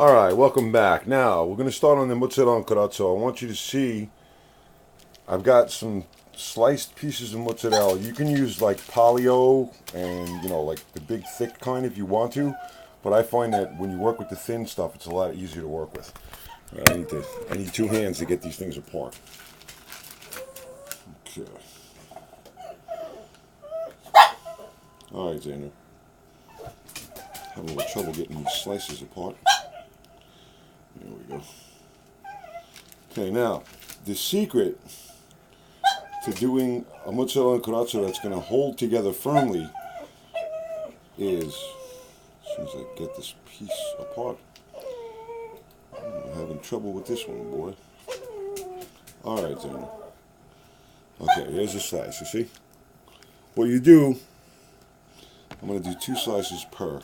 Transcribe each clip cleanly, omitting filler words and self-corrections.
Alright, welcome back. Now, we're going to start on the mozzarella Encarozza. I want you to see, I've got some sliced pieces of mozzarella. You can use like polio and, like the big thick kind if you want to. But I find that when you work with the thin stuff, it's a lot easier to work with. I need two hands to get these things apart. Okay. Alright, Xander. Having a little trouble getting these slices apart. There we go. Okay, now, the secret to doing a mozzarella Encarozza that's going to hold together firmly is, as soon as I get this piece apart, I'm having trouble with this one, boy. Alright, Xander. Okay, here's a slice, you see? What you do, I'm going to do 2 slices per.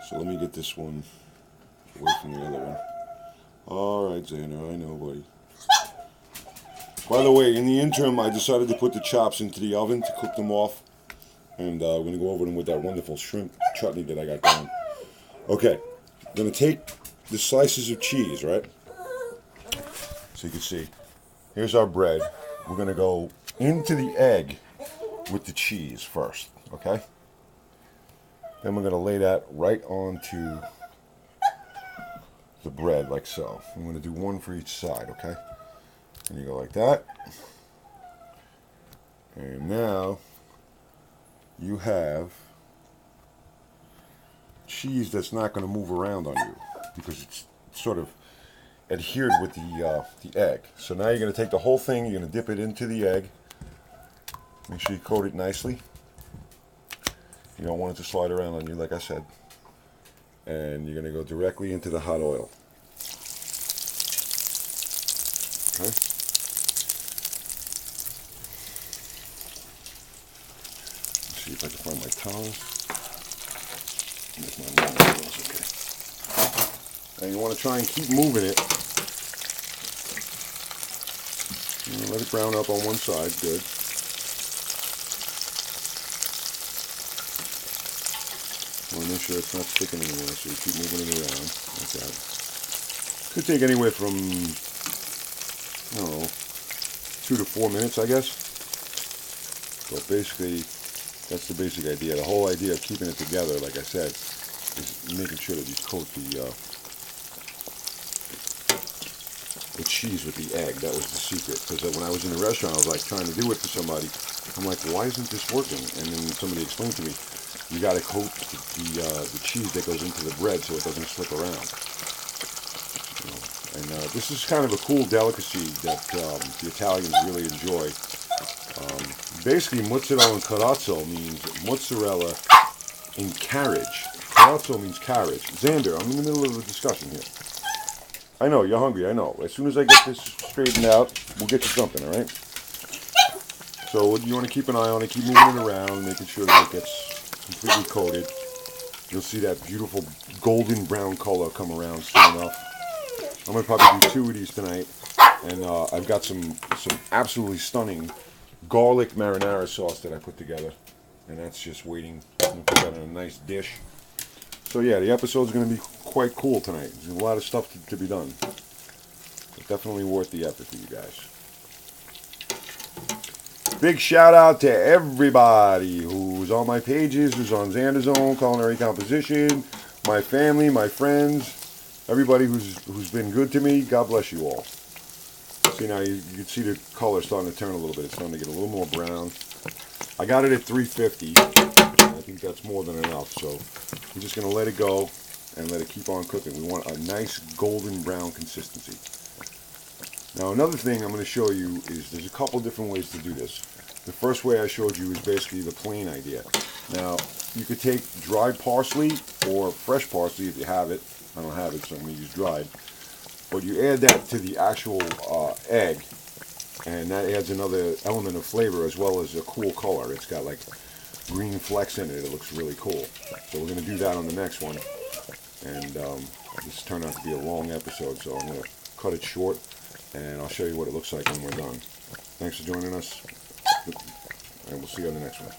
So let me get this one away from the other one. Alright, Xander, I know, buddy. By the way, in the interim, I decided to put the chops into the oven to cook them off. And we're going to go over them with that wonderful shrimp chutney that I got going. Okay, I'm going to take the slices of cheese, right? So you can see, here's our bread. We're going to go into the egg with the cheese first, okay? Then we're going to lay that right onto the bread, like so. I'm going to do one for each side, okay? And you go like that. And now you have cheese that's not going to move around on you because it's sort of adhered with the egg. So now you're going to take the whole thing, you're going to dip it into the egg. Make sure you coat it nicely. You don't want it to slide around on you, like I said. And you're going to go directly into the hot oil. Okay? Let's see if I can find my towel. There's my long towels, okay. And you want to try and keep moving it. Let it brown up on one side, good. I want to make sure it's not sticking anywhere, so you keep moving it around like that. Could take anywhere from, I don't know, 2 to 4 minutes, I guess. But basically, that's the basic idea. The whole idea of keeping it together, like I said, is making sure that you coat the cheese with the egg. That was the secret. Because when I was in the restaurant, I was like trying to do it for somebody. I'm like, why isn't this working? And then somebody explained to me, you got to coat the cheese that goes into the bread so it doesn't slip around. And this is kind of a cool delicacy that the Italians really enjoy. Basically, mozzarella Encarozza means mozzarella in carriage. Encarozza means carriage. Xander, I'm in the middle of a discussion here. I know, you're hungry, I know. As soon as I get this straightened out, we'll get you something, all right? So you want to keep an eye on it, keep moving it around, making sure that it gets completely coated. You'll see that beautiful golden brown color come around soon enough. I'm going to probably do 2 of these tonight. And I've got some absolutely stunning garlic marinara sauce that I put together. And that's just waiting. I'm going to put that in a nice dish. So yeah, the episode's going to be quite cool tonight. There's a lot of stuff to be done. But definitely worth the effort for you guys. Big shout out to everybody who's on my pages, who's on Xander's Own, Culinary Composition, my family, my friends, everybody who's been good to me. God bless you all. See now, you can see the color starting to turn a little bit. It's starting to get a little more brown. I got it at 350. I think that's more than enough. So we're just going to let it go and let it keep on cooking. We want a nice golden brown consistency. Now another thing I'm going to show you is there's a couple different ways to do this. The first way I showed you is basically the plain idea. Now you could take dried parsley or fresh parsley if you have it. I don't have it, so I'm going to use dried. But you add that to the actual egg, and that adds another element of flavor as well as a cool color. It's got like green flecks in it. It looks really cool. So we're going to do that on the next one. And this turned out to be a long episode, so I'm going to cut it short. And I'll show you what it looks like when we're done. Thanks for joining us, and we'll see you on the next one.